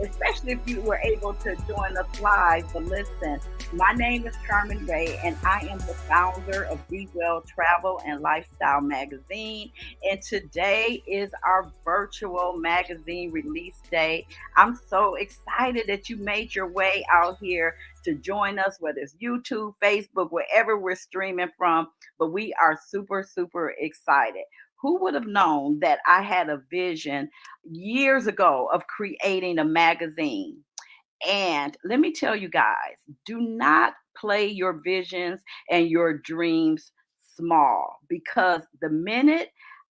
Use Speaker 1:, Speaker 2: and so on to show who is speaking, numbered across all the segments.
Speaker 1: especially if you were able to join us live. But listen, my name is Carmen Ray, and I am the founder of Be Well Travel and Lifestyle Magazine. And today is our virtual magazine release day. I'm so excited that you made your way out here to join us, whether it's YouTube, Facebook, wherever we're streaming from. But we are super, super excited. Who would have known that I had a vision years ago of creating a magazine? And let me tell you guys, do not play your visions and your dreams small, because the minute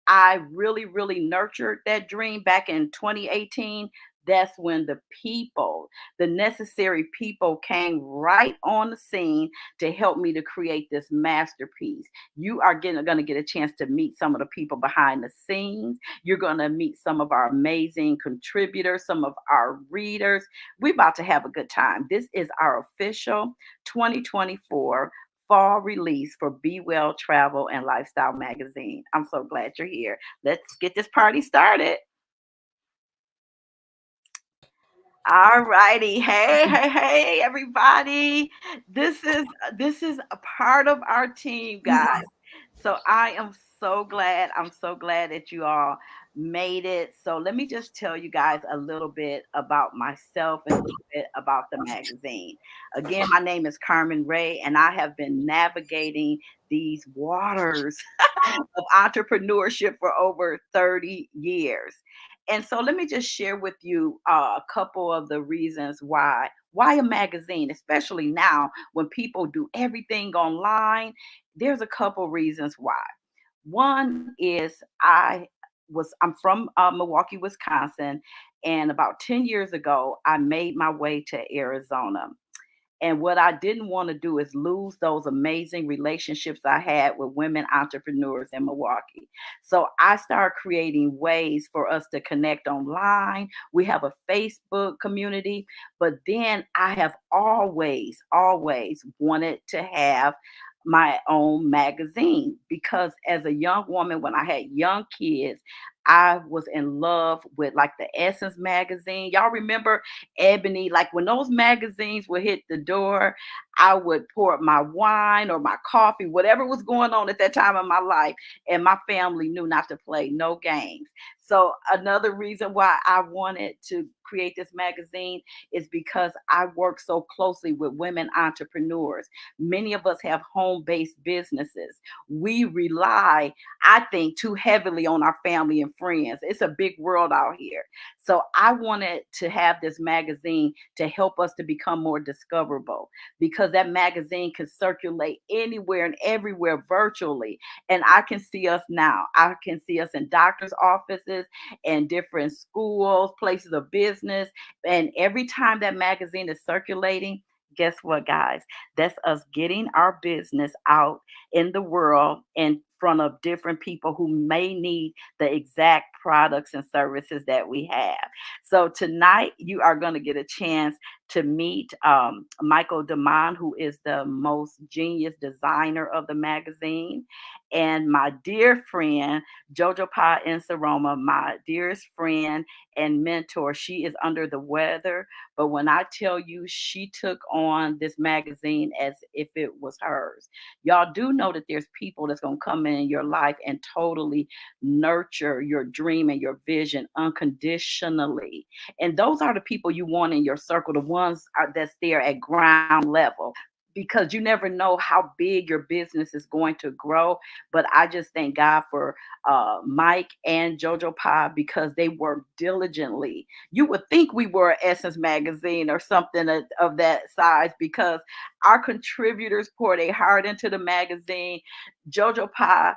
Speaker 1: I really, really nurtured that dream back in 2018. That's when the necessary people came right on the scene to help me to create this masterpiece. You are going to get a chance to meet some of the people behind the scenes. You're going to meet some of our amazing contributors, some of our readers. We're about to have a good time. This is our official 2024 fall release for Be Well Travel and Lifestyle Magazine. I'm so glad you're here. Let's get this party started. All righty. Hey, hey, hey, everybody. This is a part of our team, guys. So I am so glad. I'm so glad that you all made it. So let me just tell you guys a little bit about myself and a little bit about the magazine. Again, my name is Carmen Ray, and I have been navigating these waters of entrepreneurship for over 30 years. And so let me just share with you a couple of the reasons why. Why a magazine, especially now when people do everything online? There's a couple reasons why. One is I'm from Milwaukee, Wisconsin, and about 10 years ago, I made my way to Arizona. And what I didn't want to do is lose those amazing relationships I had with women entrepreneurs in Milwaukee. So I started creating ways for us to connect online. We have a Facebook community, but then I have always, always wanted to have my own magazine, because as a young woman, when I had young kids, I was in love with like the Essence magazine. Y'all remember Ebony? Like when those magazines would hit the door, I would pour up my wine or my coffee, whatever was going on at that time in my life, and my family knew not to play no games. So another reason why I wanted to create this magazine is because I work so closely with women entrepreneurs. Many of us have home-based businesses. We rely, I think, too heavily on our family and friends. It's a big world out here. So I wanted to have this magazine to help us to become more discoverable, because that magazine can circulate anywhere and everywhere virtually. And I can see us now. I can see us in doctors' offices and different schools, places of business. And every time that magazine is circulating, guess what, guys? That's us getting our business out in the world in front of different people who may need the exact products and services that we have. So tonight, you are going to get a chance to meet Michael Demond, who is the most genius designer of the magazine, and my dear friend Jojo Pa Insaroma, my dearest friend and mentor. She is under the weather, but when I tell you, she took on this magazine as if it was hers. Y'all do know that there's people that's going to come in your life and totally nurture your dream and your vision unconditionally. And those are the people you want in your circle, the ones that's there at ground level, because you never know how big your business is going to grow. But I just thank God for Mike and Jojo Pa, because they work diligently. You would think we were Essence Magazine or something of that size, because our contributors pour their heart into the magazine. Jojo Pa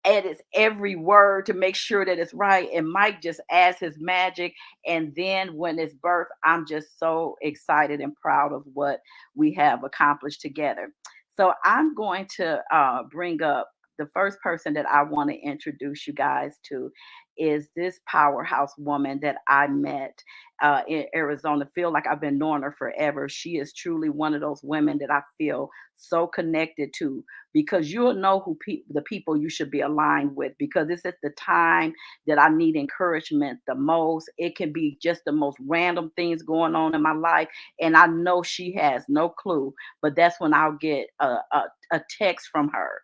Speaker 1: edits every word to make sure that it's right, and Mike just adds his magic. And then when it's birth, I'm just so excited and proud of what we have accomplished together. So I'm going to bring up the first person that I want to introduce you guys to. is this powerhouse woman that I met in Arizona. Feel like I've been knowing her forever. She is truly one of those women that I feel so connected to, because you'll know the people you should be aligned with, because it's at the time that I need encouragement the most. It can be just the most random things going on in my life, and I know she has no clue, but that's when I'll get a text from her,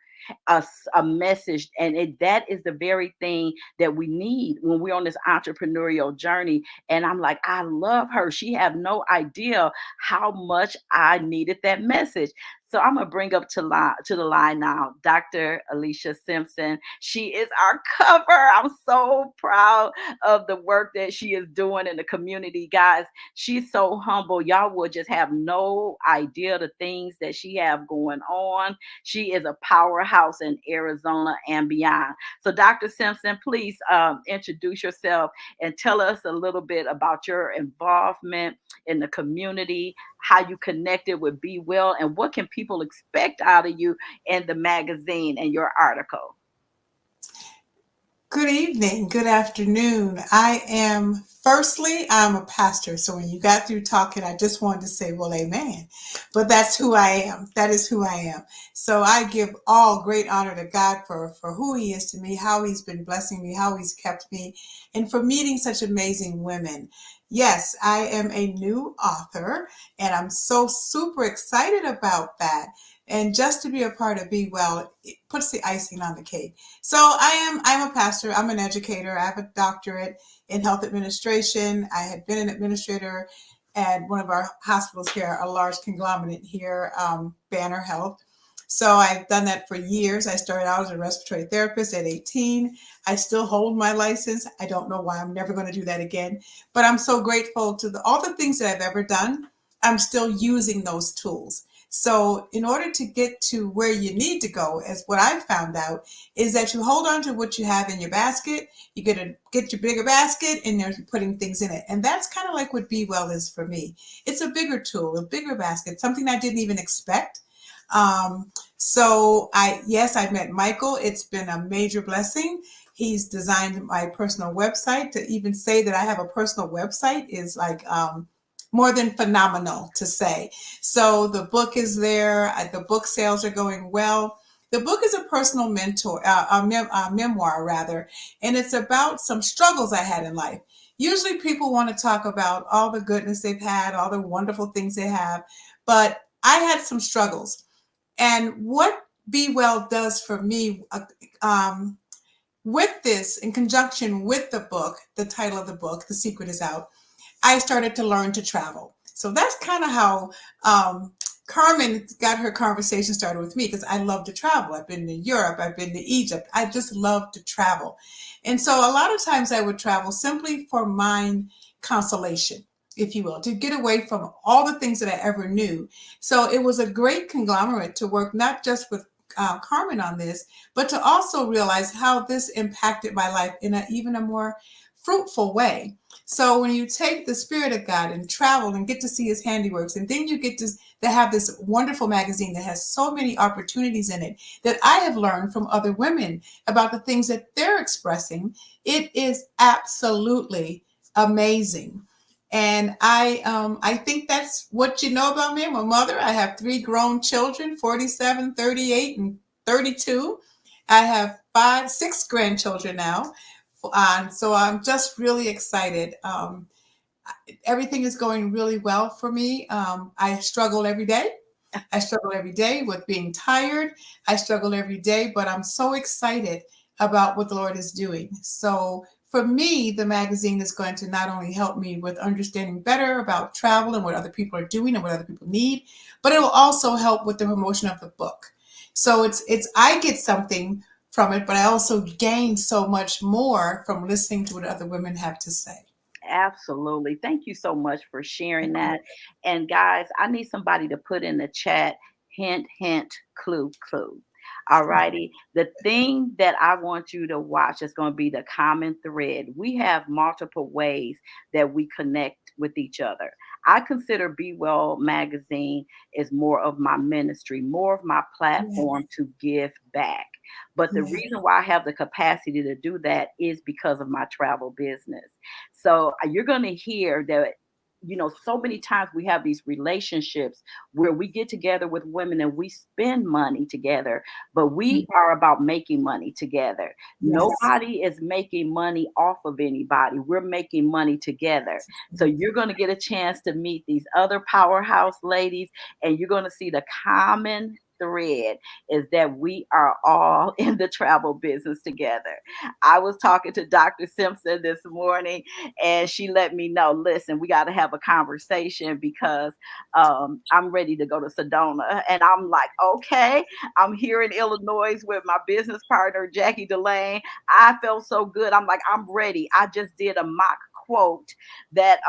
Speaker 1: a message, and that is the very thing that we need when we're on this entrepreneurial journey. And I'm like, I love her. She have no idea how much I needed that message. So I'm gonna bring up to the line now, Dr. Alicia Simpson. She is our cover. I'm so proud of the work that she is doing in the community, guys. She's so humble. Y'all would just have no idea the things that she have going on. She is a powerhouse in Arizona and beyond. So, Dr. Simpson, please introduce yourself and tell us a little bit about your involvement in the community, how you connected with Be Well, and what can people expect out of you in the magazine and your article.
Speaker 2: Good evening, good afternoon. I'm a pastor. So when you got through talking, I just wanted to say, well, amen. But that's who I am. That is who I am. So I give all great honor to God for who He is to me, how He's been blessing me, how He's kept me, and for meeting such amazing women. Yes, I am a new author, and I'm so super excited about that. And just to be a part of Be Well, it puts the icing on the cake. So I'm a pastor, I'm an educator, I have a doctorate in health administration. I had been an administrator at one of our hospitals here, a large conglomerate here, Banner Health. So I've done that for years. I started out as a respiratory therapist at 18. I still hold my license. I don't know why. I'm never going to do that again. But I'm so grateful to all the things that I've ever done. I'm still using those tools. So in order to get to where you need to go, as what I've found out, is that you hold on to what you have in your basket. You get your bigger basket, and you're putting things in it. And that's kind of like what Be Well is for me. It's a bigger tool, a bigger basket, something I didn't even expect. Yes, I met Michael. It's been a major blessing. He's designed my personal website. To even say that I have a personal website is like more than phenomenal to say. So the book is there. The book sales are going well. The book is a personal memoir rather, and it's about some struggles I had in life. Usually people want to talk about all the goodness they've had, all the wonderful things they have, but I had some struggles. And what Be Well does for me, with this, in conjunction with the book, the title of the book, The Secret Is Out, I started to learn to travel. So that's kind of how Carmen got her conversation started with me, because I love to travel. I've been to Europe, I've been to Egypt. I just love to travel. And so a lot of times I would travel simply for mind consolation, if you will, to get away from all the things that I ever knew. So it was a great conglomerate to work not just with Carmen on this, but to also realize how this impacted my life in even a more fruitful way. So when you take the Spirit of God and travel and get to see His handiworks, and then you get to have this wonderful magazine that has so many opportunities in it that I have learned from other women about the things that they're expressing, it is absolutely amazing. And I think that's what you know about me. I'm a mother. I have three grown children, 47, 38, and 32. I have six grandchildren now. So I'm just really excited. Everything is going really well for me. I struggle every day. I struggle every day with being tired. I struggle every day, but I'm so excited about what the Lord is doing. So for me, the magazine is going to not only help me with understanding better about travel and what other people are doing and what other people need, but it will also help with the promotion of the book. So it's I get something from it, but I also gain so much more from listening to what other women have to say.
Speaker 1: Absolutely. Thank you so much for sharing that. And guys, I need somebody to put in the chat, hint, hint, clue, clue. All righty. The thing that I want you to watch is going to be the common thread. We have multiple ways that we connect with each other. I consider Be Well magazine is more of my ministry, more of my platform
Speaker 2: Yes.
Speaker 1: to give back. But the
Speaker 2: Yes.
Speaker 1: reason why I have the capacity to do that is because of my travel business. So you're going to hear that, so many times we have these relationships where we get together with women and we spend money together, but we
Speaker 2: Mm.
Speaker 1: are about making money together.
Speaker 2: Yes.
Speaker 1: Nobody is making money off of anybody. We're making money together. So you're going to get a chance to meet these other powerhouse ladies, and you're going to see the common thread is that we are all in the travel business together. I was talking to Dr. Simpson this morning, and she let me know, listen, we got to have a conversation because I'm ready to go to Sedona. And I'm like, okay, I'm here in Illinois with my business partner, Jackie Delane. I felt so good. I'm like, I'm ready. I just did a mock quote that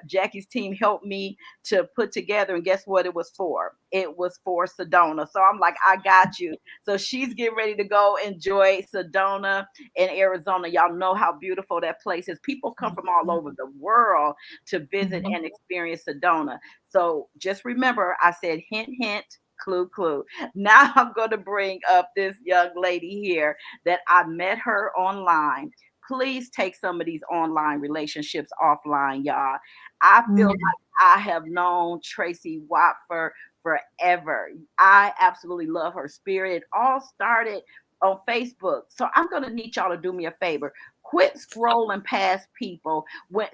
Speaker 1: Jackie's team helped me to put together. And guess what it was for? It was for Sedona. So I'm like, I got you. So she's getting ready to go enjoy Sedona in Arizona. Y'all know how beautiful that place is. People come from all over the world to visit
Speaker 2: Mhm.
Speaker 1: and experience Sedona. So just remember, I said hint, hint, clue, clue. Now I'm going to bring up this young lady here that I met her online. Please take some of these online relationships offline, y'all. I feel
Speaker 2: Mm.
Speaker 1: like I have known Tracy Watford forever. I absolutely love her spirit. It all started on Facebook. So I'm going to need y'all to do me a favor. Quit scrolling past people. When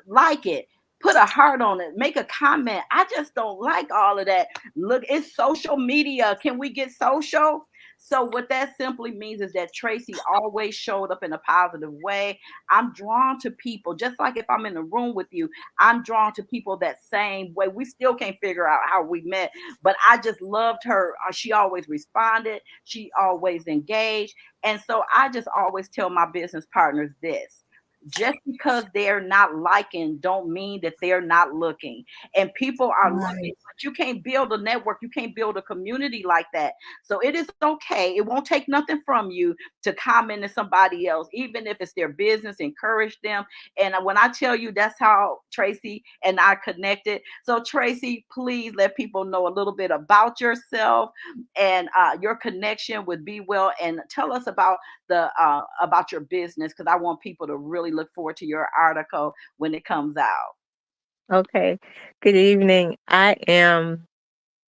Speaker 1: like it, put a heart on it, make a comment. I just don't like all of that. Look, it's social media. Can we get social? So what that simply means is that Tracy always showed up in a positive way. I'm drawn to people, just like if I'm in a room with you, I'm drawn to people that same way. We still can't figure out how we met, but I just loved her. She always responded. She always engaged. And so I just always tell my business partners this: just because they're not liking don't mean that they're not looking, and people are looking,
Speaker 2: Right.
Speaker 1: but you can't build a network, you can't build a community like that. So it is okay, it won't take nothing from you to comment to somebody else, even if it's their business. Encourage them. And when I tell you, that's how Tracy and I connected. So Tracy, please let people know a little bit about yourself and your connection with Be Well, and tell us about your business, because I want people to really look forward to your article when it comes out.
Speaker 3: Okay. Good evening. I am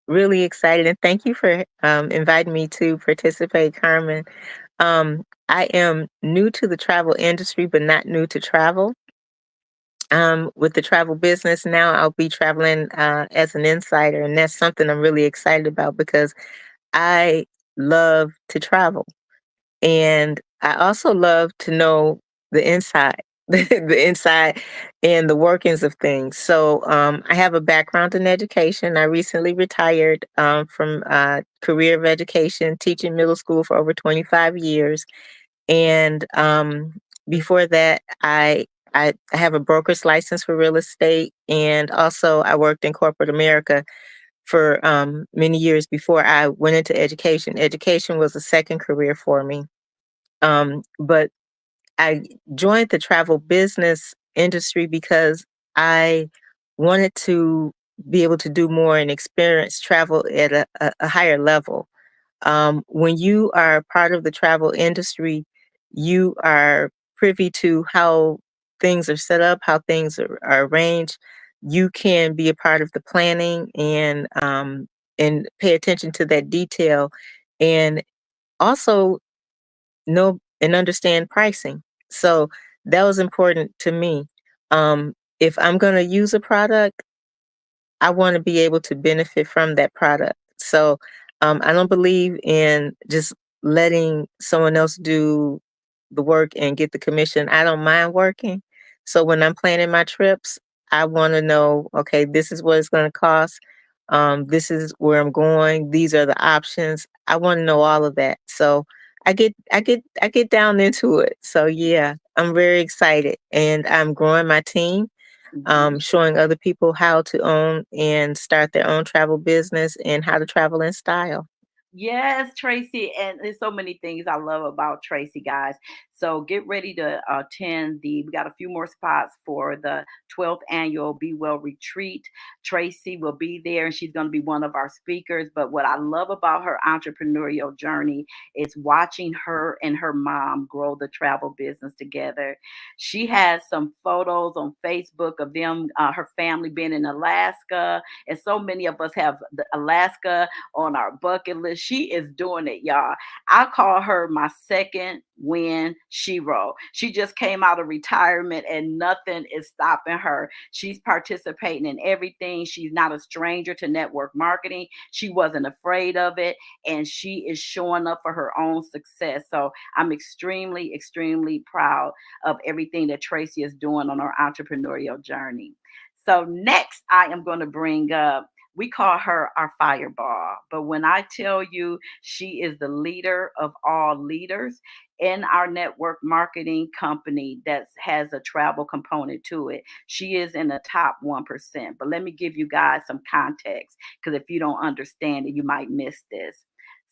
Speaker 3: really excited and thank you for inviting me to participate, Carmen. I am new to the travel industry, but not new to travel. With the travel business now, I'll be traveling as an insider, and that's something I'm really excited about because I love to travel. And I also love to know the inside, the inside and the workings of things. So I have a background in education. I recently retired from career of education, teaching middle school for over 25 years. And before that, I have a broker's license for real estate. And also I worked in corporate America for many years before I went into education. Education was a second career for me. But I joined the travel business industry because I wanted to be able to do more and experience travel at a higher level. When you are part of the travel industry, you are privy to how things are set up, how things are arranged. You can be a part of the planning and pay attention to that detail, and also know and understand pricing. So that was important to me. If I'm going to use a product, I want to be able to benefit from that product. So I don't believe in just letting someone else do the work and get the commission. I don't mind working. So when I'm planning my trips, I want to know, okay, this is what it's going to cost. This is where I'm going. These are the options. I want to know all of that. So I get down into it. So yeah, I'm very excited, and I'm growing my team,
Speaker 1: Mhm.
Speaker 3: showing other people how to own and start their own travel business and how to travel in style.
Speaker 1: Yes, Tracy, and there's so many things I love about Tracy, guys. So get ready to attend we got a few more spots for the 12th annual Be Well retreat. Tracy will be there and she's going to be one of our speakers. But what I love about her entrepreneurial journey is watching her and her mom grow the travel business together. She has some photos on Facebook of them, her family being in Alaska, and so many of us have the Alaska on our bucket list. She is doing it, y'all. I call her my second win shero. She just came out of retirement and nothing is stopping her. She's participating in everything. She's not a stranger to network marketing. She wasn't afraid of it, and she is showing up for her own success. So I'm extremely, extremely proud of everything that Tracy is doing on her entrepreneurial journey. So next, I am going to bring up, we call her our fireball. But when I tell you she is the leader of all leaders in our network marketing company that has a travel component to it, she is in the top 1%. But let me give you guys some context, because if you don't understand it, you might miss this.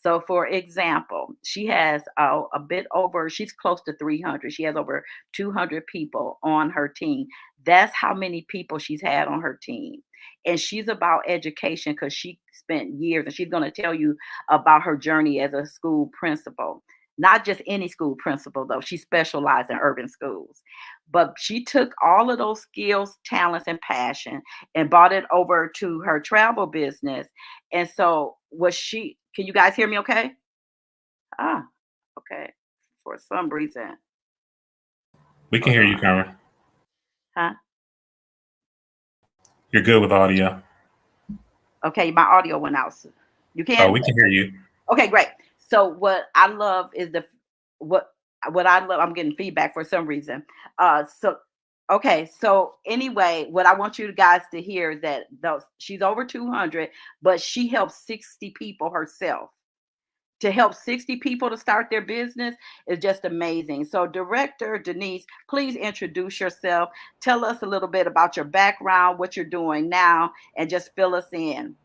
Speaker 1: So, for example, she has a bit over, she's close to 300. She has over 200 people on her team. That's how many people she's had on her team. And she's about education because she spent years, and she's going to tell you about her journey as a school principal. Not just any school principal, though. She specialized in urban schools. But she took all of those skills, talents, and passion and brought it over to her travel business. And so, can you guys hear me okay? Ah, okay. For some reason.
Speaker 4: We can
Speaker 1: Hold
Speaker 4: hear you,
Speaker 1: on.
Speaker 4: Carmen.
Speaker 1: Huh?
Speaker 4: You're good with audio.
Speaker 1: Okay, my audio went out. You
Speaker 4: Oh,
Speaker 1: can?
Speaker 4: we can hear you.
Speaker 1: Okay, great. So what I love is what what I love. I'm getting feedback for some reason. So okay. So anyway, what I want you guys to hear is that she's over 200, but she helps 60 people herself. To help 60 people to start their business is just amazing. So, Director Denise, please introduce yourself. Tell us a little bit about your background, what you're doing now, and just fill us in.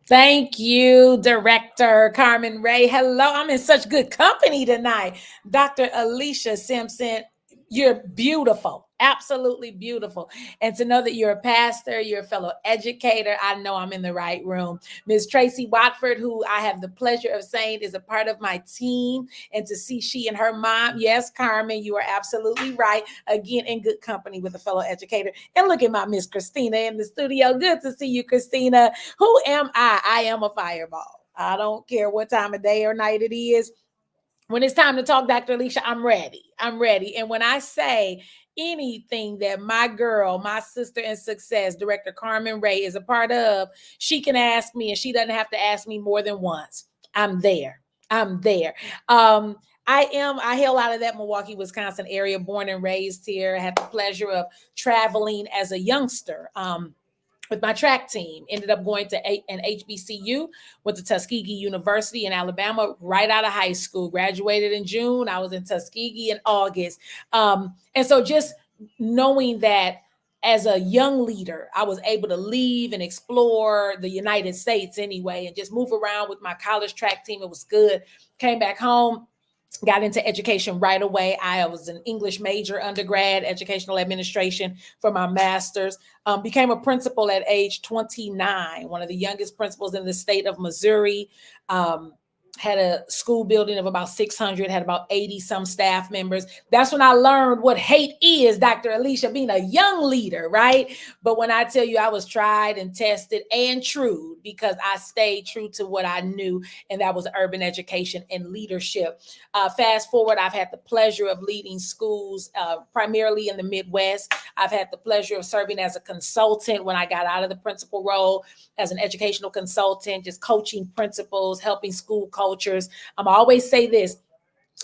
Speaker 5: Thank you, Director Carmen Ray. Hello, I'm in such good company tonight. Dr. Alicia Simpson, you're beautiful, absolutely beautiful. And to know that you're a pastor, you're a fellow educator, I know I'm in the right room. Ms. Tracy Watford, who I have the pleasure of saying is a part of my team, and to see she and her mom, yes, Carmen, you are absolutely right. Again, in good company with a fellow educator. And look at my Miss Christina in the studio. Good to see you, Christina. Who am I? I am a fireball. I don't care what time of day or night it is. When it's time to talk, Dr. Alicia, I'm ready. I'm ready. And when I say anything that my girl, my sister in success, Director Carmen Ray, is a part of, she can ask me, and she doesn't have to ask me more than once. I'm there. I'm there. I hail out of that Milwaukee, Wisconsin area, born and raised here. I had the pleasure of traveling as a youngster. With my track team, ended up going to an HBCU, went to Tuskegee University in Alabama right out of high school, graduated in June. I was in Tuskegee in August. And so just knowing that as a young leader, I was able to leave and explore the United States anyway, and just move around with my college track team. It was good. Came back home, got into education right away. I was an English major undergrad, educational administration for my master's. Became a principal at age 29, one of the youngest principals in the state of Missouri. Had a school building of about 600, had about 80 some staff members. That's when I learned what hate is, Dr. Alicia, being a young leader, right? But when I tell you I was tried and tested and true, because I stayed true to what I knew, and that was urban education and leadership. Fast forward, I've had the pleasure of leading schools primarily in the Midwest. I've had the pleasure of serving as a consultant when I got out of the principal role, as an educational consultant, just coaching principals, helping school cultures. I always say this: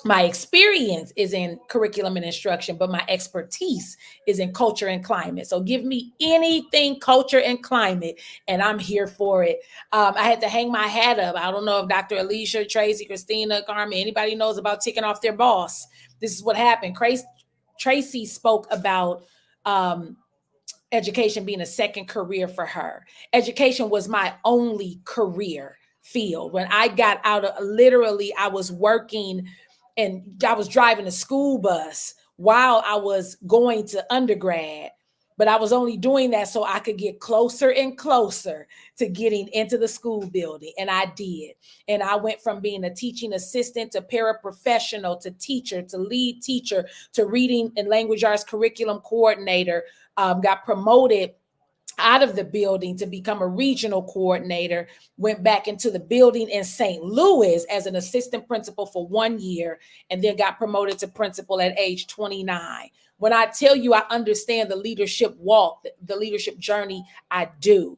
Speaker 5: my experience is in curriculum and instruction, but my expertise is in culture and climate. So give me anything culture and climate, and I'm here for it. I had to hang my hat up. I don't know if Dr. Alicia, Tracy, Christina, Carmen, anybody knows about ticking off their boss. This is what happened. Tracy spoke about education being a second career for her. Education was my only career field. When I got out of, literally, I was working and I was driving a school bus while I was going to undergrad. But I was only doing that so I could get closer and closer to getting into the school building. And I did. And I went from being a teaching assistant to paraprofessional to teacher to lead teacher to reading and language arts curriculum coordinator. Got promoted out of the building to become a regional coordinator, went back into the building in St. Louis as an assistant principal for 1 year, and then got promoted to principal at age 29. When I tell you I understand the leadership walk, the leadership journey, I do.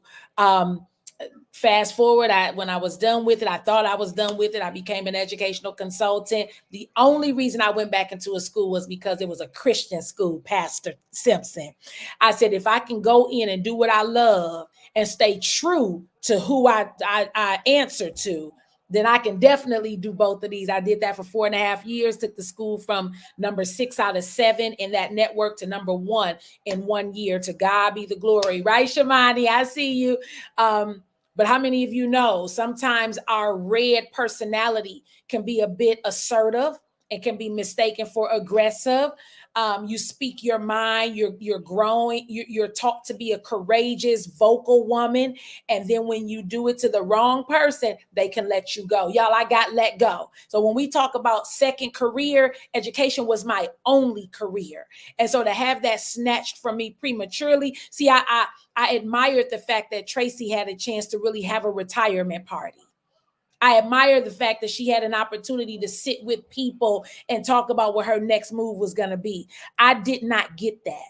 Speaker 5: Fast forward, when I was done with it, I thought I was done with it. I became an educational consultant. The only reason I went back into a school was because it was a Christian school, Pastor Simpson. I said, if I can go in and do what I love and stay true to who I answer to, then I can definitely do both of these. I did that for 4.5 years, took the school from number 6 out of 7 in that network to number 1 in 1 year. To God be the glory. Right, Shamani? I see you. But how many of you know sometimes our red personality can be a bit assertive and can be mistaken for aggressive? You speak your mind, you're growing, you're taught to be a courageous, vocal woman. And then when you do it to the wrong person, they can let you go. Y'all, I got let go. So when we talk about second career, education was my only career. And so to have that snatched from me prematurely, see, I admired the fact that Tracy had a chance to really have a retirement party. I admire the fact that she had an opportunity to sit with people and talk about what her next move was going to be. I did not get that.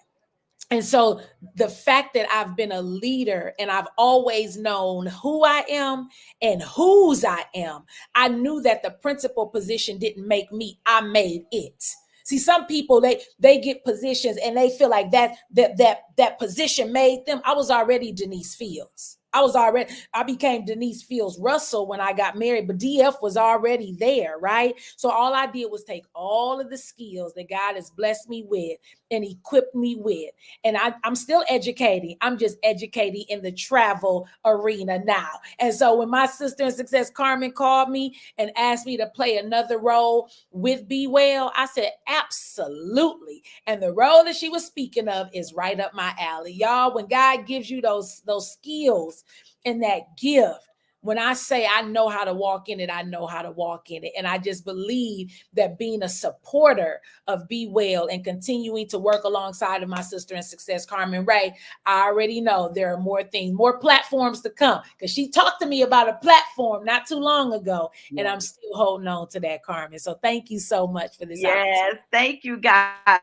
Speaker 5: And so the fact that I've been a leader and I've always known who I am and whose I am, I knew that the principal position didn't make me, I made it. See, some people they get positions and they feel like that position made them. I was already Denise Fields. I became Denise Fields Russell when I got married, but DF was already there, right? So all I did was take all of the skills that God has blessed me with and equipped me with. And I'm still educating. I'm just educating in the travel arena now. And so when my sister in success, Carmen, called me and asked me to play another role with Be Well, I said, absolutely. And the role that she was speaking of is right up my alley. Y'all, when God gives you those skills and that gift, when I say I know how to walk in it, I know how to walk in it. And I just believe that being a supporter of Be Well and continuing to work alongside of my sister in success, Carmen Ray, I already know there are more things, more platforms to come, because she talked to me about a platform not too long ago, and I'm still holding on to that, Carmen. So thank you so much for this opportunity.
Speaker 1: Yes, thank you guys.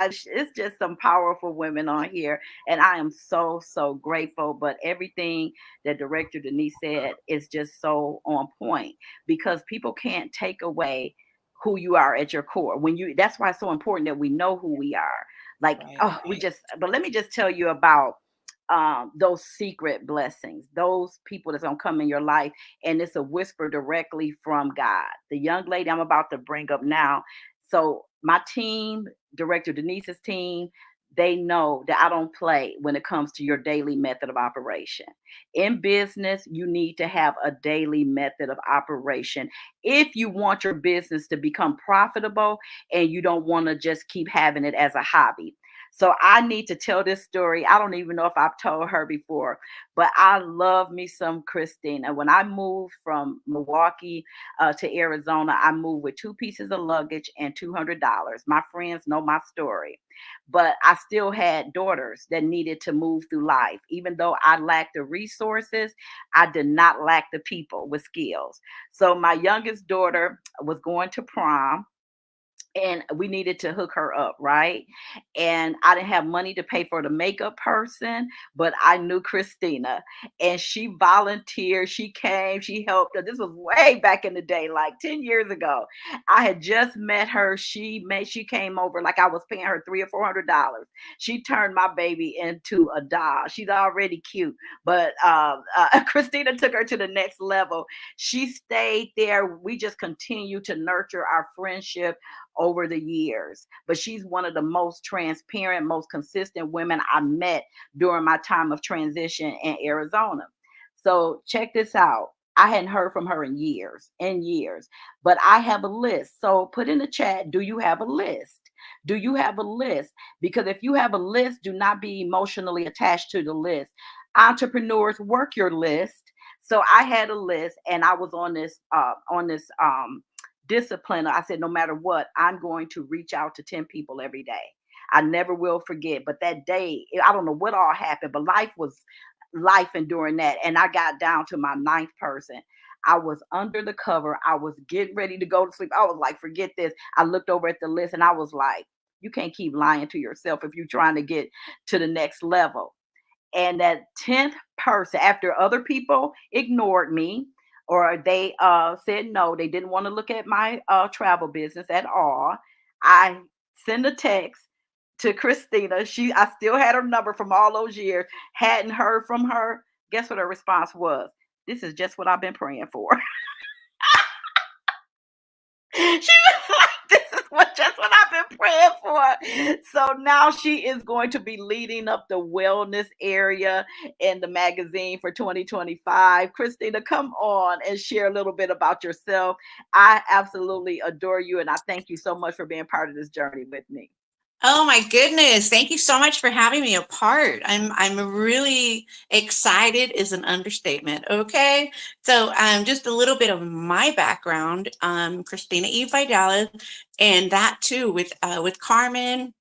Speaker 1: It's just some powerful women on here, and I am so grateful. But everything that Director Denise said is just so on point, because people can't take away who you are at your core. That's why it's so important that we know who we are. Like,
Speaker 5: Right.
Speaker 1: oh, but let me just tell you about those secret blessings, those people that's gonna come in your life, and it's a whisper directly from God. The young lady I'm about to bring up now. So my team, Director Denise's team, they know that I don't play when it comes to your daily method of operation. In business, you need to have a daily method of operation if you want your business to become profitable and you don't want to just keep having it as a hobby. So I need to tell this story. I don't even know if I've told her before, but I love me some Christina. When I moved from Milwaukee to Arizona, I moved with 2 pieces of luggage and $200. My friends know my story, but I still had daughters that needed to move through life. Even though I lacked the resources, I did not lack the people with skills. So my youngest daughter was going to prom, and we needed to hook her up, right? And I didn't have money to pay for the makeup person, but I knew Christina, and she volunteered. She came, she helped her. This was way back in the day, like 10 years ago. I had just met her. She came over like I was paying her $300 or $400. She turned my baby into a doll. She's already cute, but Christina took her to the next level. She stayed there. We just continued to nurture our friendship over the years. But she's one of the most transparent, most consistent women I met during my time of transition in Arizona. So check this out. I hadn't heard from her in years and years, but I have a list. So put in the chat, do you have a list? Do you have a list? Because if you have a list, do not be emotionally attached to the list. Entrepreneurs, work your list. So I had a list, and I was on this discipline. I said, no matter what, I'm going to reach out to 10 people every day. I never will forget. But that day, I don't know what all happened, but life was life and during that. And I got down to my ninth person. I was under the cover. I was getting ready to go to sleep. I was like, forget this. I looked over at the list and I was like, you can't keep lying to yourself if you're trying to get to the next level. And that 10th person, after other people ignored me or they said no, they didn't want to look at my travel business at all, I sent a text to Christina. I still had her number from all those years, hadn't heard from her. Guess what her response was? This is just what I've been praying for. She was like, this is just what I've been praying for. So now she is going to be leading up the wellness area in the magazine for 2025. Christina, come on and share a little bit about yourself. I absolutely adore you, and I thank you so much for being part of this journey with me.
Speaker 6: Oh my goodness. Thank you so much for having me a part. I'm really excited is an understatement. Okay. So just a little bit of my background. Christina E. Vidalis, and that too with Carmen.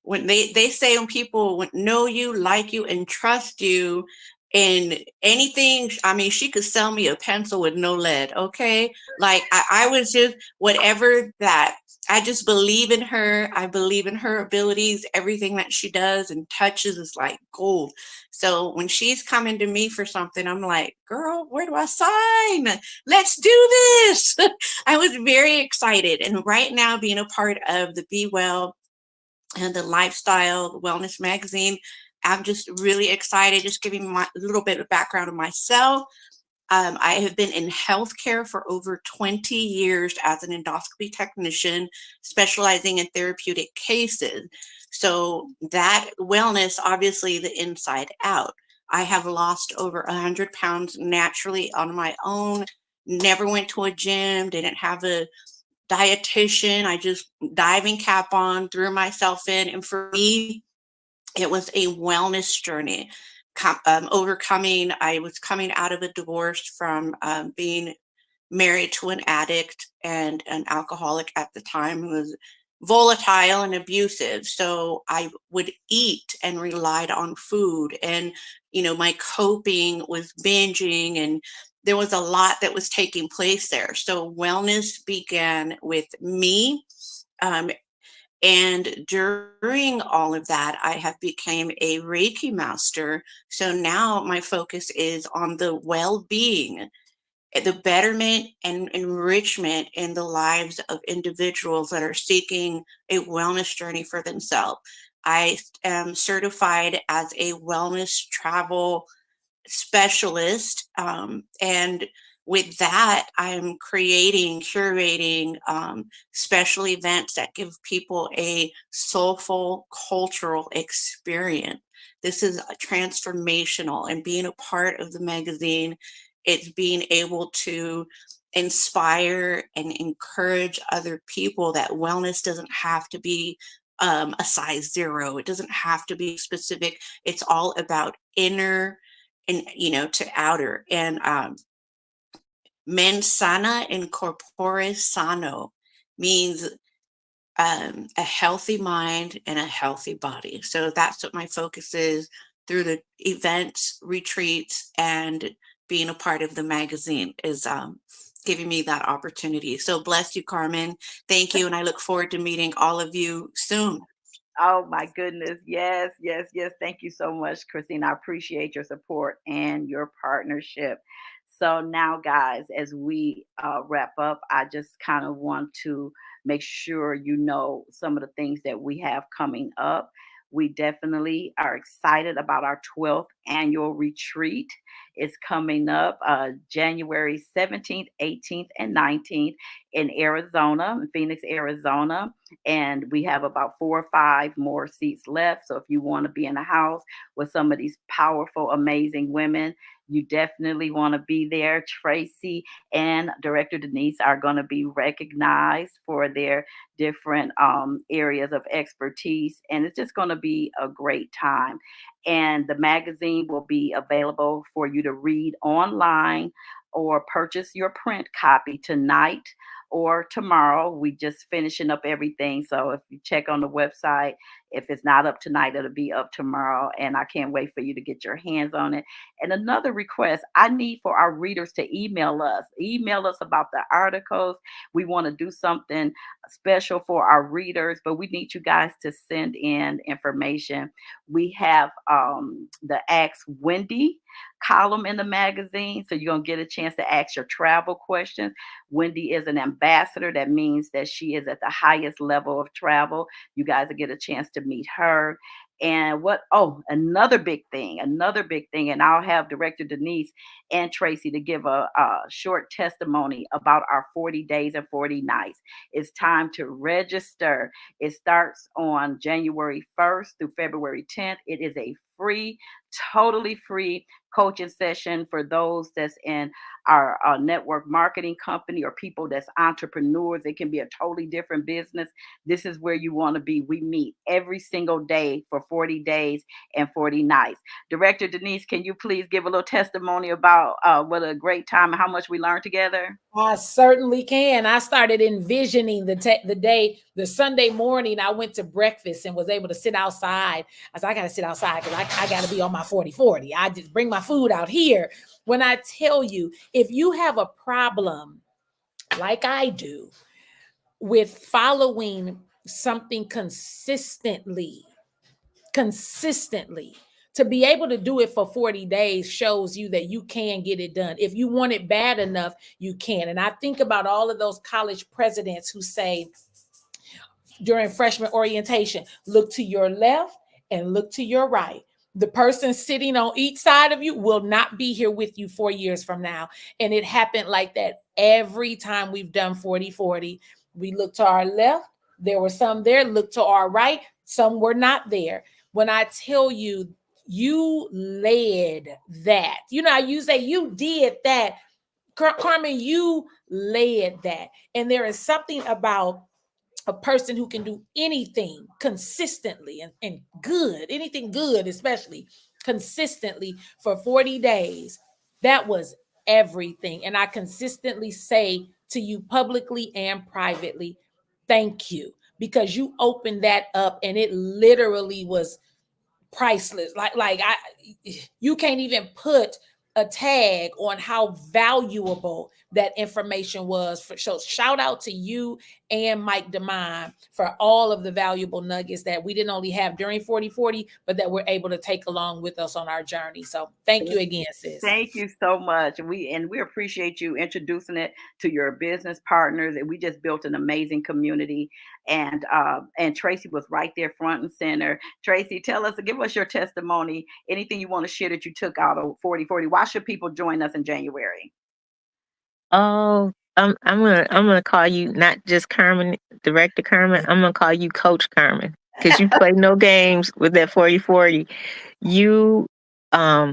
Speaker 6: When they say when people know you, like you, and trust you, and anything, I mean, she could sell me a pencil with no lead. Okay. Like I was just whatever that I just believe in her. I believe in her abilities. Everything that she does and touches is like gold. So when she's coming to me for something, I'm like, girl, where do I sign? Let's do this. I was very excited. And right now, being a part of the Be Well and the lifestyle, the wellness magazine, I'm just really excited. Just giving my a little bit of background of myself. I have been in healthcare for over 20 years as an endoscopy technician, specializing in therapeutic cases. So that wellness, obviously, the inside out. I have lost over 100 pounds naturally on my own. Never went to a gym, didn't have a dietitian. I just diving cap on, threw myself in. And for me, it was a wellness journey. Overcoming, I was coming out of a divorce from being married to an addict and an alcoholic at the time who was volatile and abusive. So I would eat and relied on food. And, my coping was binging, and there was a lot that was taking place there. So wellness began with me. Um, and during all of that, I have become a Reiki master. So now my focus is on the well-being, the betterment and enrichment in the lives of individuals that are seeking a wellness journey for themselves. I am certified as a wellness travel specialist. And with that, I'm curating special events that give people a soulful cultural experience. This is transformational, and being a part of the magazine, it's being able to inspire and encourage other people that wellness doesn't have to be a size zero. It doesn't have to be specific. It's all about inner and to outer. And mens sana in corpore sano means a healthy mind and a healthy body. So that's what my focus is through the events, retreats, and being a part of the magazine is giving me that opportunity. So bless you, Carmen. Thank you. And I look forward to meeting all of you soon.
Speaker 1: Oh my goodness. Yes, yes, yes. Thank you so much, Christine. I appreciate your support and your partnership. So now, guys, as we wrap up, I just kind of want to make sure you know some of the things that we have coming up. We definitely are excited about our 12th annual retreat. It's coming up January 17th, 18th, and 19th in Arizona, in Phoenix, Arizona. And we have about 4 or 5 more seats left. So if you want to be in a house with some of these powerful, amazing women, you definitely want to be there. Tracy and Director Denise are going to be recognized for their different areas of expertise. And it's just going to be a great time. And the magazine will be available for you to read online or purchase your print copy tonight or tomorrow. We just finishing up everything. So if you check on the website, if it's not up tonight, it'll be up tomorrow. And I can't wait for you to get your hands on it. And another request, I need for our readers to email us. Email us about the articles. We want to do something special for our readers, but we need you guys to send in information. We have the Ask Wendy column in the magazine, so you're going to get a chance to ask your travel questions. Wendy is an ambassador. That means that she is at the highest level of travel. You guys will get a chance to meet her. And what, oh, another big thing, and I'll have Director Denise and Tracy to give a short testimony about our 40 days and 40 nights. It's time to register. It starts on January 1st through February 10th. It is a free, totally free coaching session for those that's in our network marketing company or people that's entrepreneurs. It can be a totally different business. This is where you want to be. We meet every single day for 40 days and 40 nights. Director Denise, can you please give a little testimony about what a great time and how much we learned together?
Speaker 5: I certainly can. I started envisioning the Sunday morning. I went to breakfast and was able to sit outside. I said, I got to sit outside because I got to be on my 40-40. I just bring my food out here. When I tell you, if you have a problem like I do with following something consistently, to be able to do it for 40 days shows you that you can get it done. If you want it bad enough, you can. And I think about all of those college presidents who say during freshman orientation, look to your left and look to your right. The person sitting on each side of you will not be here with you 4 years from now. And it happened like that every time we've done 40-40. We look to our left. There were some there. Look to our right. Some were not there. When I tell you, you led that. You know, you say you did that. Carmen, you led that. And there is something about a person who can do anything consistently and good, anything good, especially consistently for 40 days. That was everything. And I consistently say to you publicly and privately, thank you, because you opened that up and it literally was priceless. You can't even put a tag on how valuable that information was. So shout out to you and Mike DeMine for all of the valuable nuggets that we didn't only have during 40-40, but that we're able to take along with us on our journey. So thank you again, sis.
Speaker 1: Thank you so much. We appreciate you introducing it to your business partners. And we just built an amazing community. And Tracy was right there front and center. Tracy, give us your testimony. Anything you want to share that you took out of 40-40. Why should people join us in January?
Speaker 3: Oh, I'm gonna call you not just Carmen, Director Carmen. I'm gonna call you Coach Carmen because you play no games with that 40-40. You, oh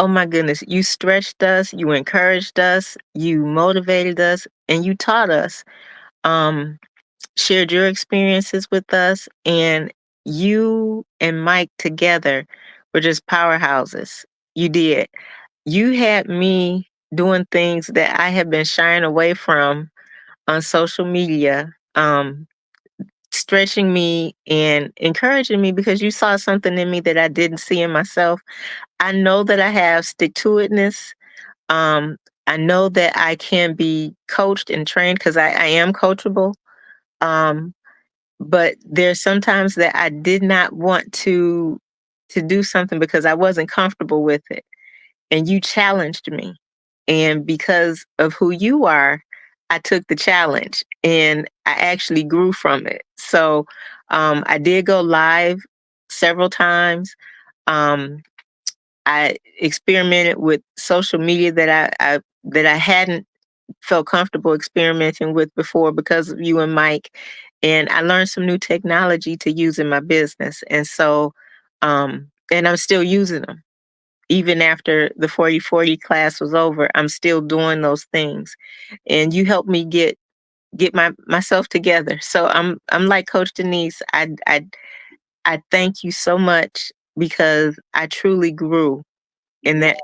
Speaker 3: my goodness, you stretched us, you encouraged us, you motivated us, and you taught us. Um, Shared your experiences with us, and you and Mike together were just powerhouses. You did. You had me doing things that I have been shying away from on social media, stretching me and encouraging me because you saw something in me that I didn't see in myself. I know that I have stick to itness. Um, I know that I can be coached and trained because I am coachable. Um, but there's sometimes that I did not want to do something because I wasn't comfortable with it. And you challenged me. And because of who you are, I took the challenge and I actually grew from it. So I did go live several times. Um, I experimented with social media that I hadn't felt comfortable experimenting with before because of you and Mike. And I learned some new technology to use in my business. And so, and I'm still using them. Even after the 40/40 class was over, I'm still doing those things. And you helped me get myself together. So I'm like Coach Denise. I thank you so much because I truly grew in
Speaker 1: Yeah.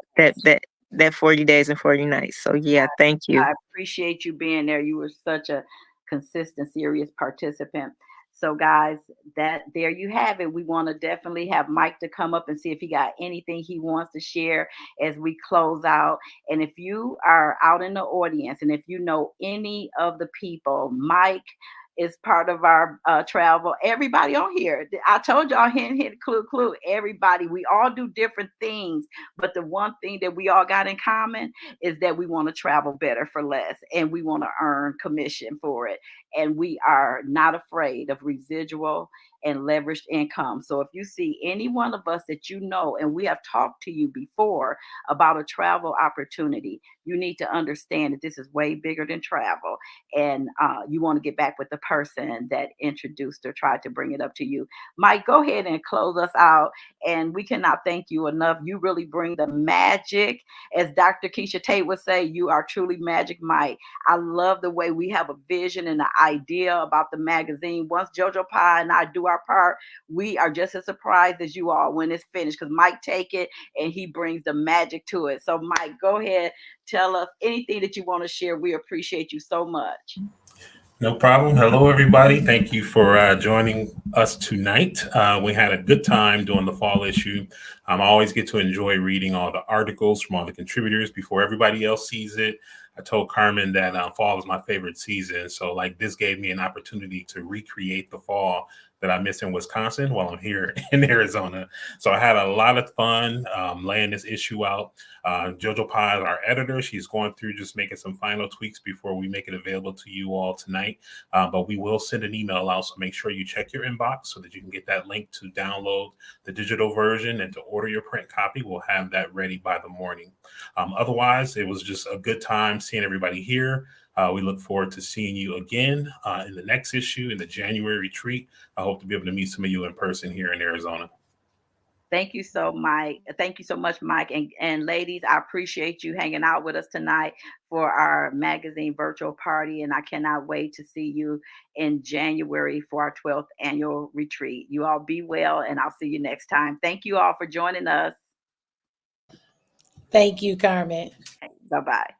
Speaker 3: that 40 days and 40 nights. So yeah, thank you.
Speaker 1: I appreciate you being there. You were such a consistent, serious participant. So, guys, that there you have it. We want to definitely have Mike to come up and see if he got anything he wants to share as we close out. And if you are out in the audience and if you know any of the people, Mike is part of our travel. Everybody on here, I told y'all, hint, clue. Everybody, we all do different things, but the one thing that we all got in common is that we want to travel better for less and we want to earn commission for it. And we are not afraid of residual and leveraged income. So if you see any one of us that you know, and we have talked to you before about a travel opportunity, you need to understand that this is way bigger than travel. And you want to get back with the person that introduced or tried to bring it up to you. Mike, go ahead and close us out. And we cannot thank you enough. You really bring the magic. As Dr. Keisha Tate would say, you are truly magic, Mike. I love the way we have a vision and an idea about the magazine. Once JoJo Pie and I do our part, we are just as surprised as you are when it's finished because Mike take it and he brings the magic to it. So Mike, go ahead, tell us anything that you want to share. We appreciate you so much.
Speaker 4: No problem. Hello, everybody. Thank you for joining us tonight. We had a good time doing the fall issue. I always get to enjoy reading all the articles from all the contributors before everybody else sees it. I told Carmen that fall is my favorite season. So, like, this gave me an opportunity to recreate the fall that I miss in Wisconsin while I'm here in Arizona. So I had a lot of fun laying this issue out. Jojo Pye is our editor. She's going through just making some final tweaks before we make it available to you all tonight. But we will send an email out, so make sure you check your inbox so that you can get that link to download the digital version and to order your print copy. We'll have that ready by the morning. Otherwise, it was just a good time seeing everybody here. We look forward to seeing you again in the next issue in the January retreat. I hope to be able to meet some of you in person here in Arizona.
Speaker 1: Thank you so, Mike. Thank you so much, Mike. And ladies, I appreciate you hanging out with us tonight for our magazine virtual party. And I cannot wait to see you in January for our 12th annual retreat. You all be well, and I'll see you next time. Thank you all for joining us.
Speaker 5: Thank you, Carmen.
Speaker 1: Bye bye.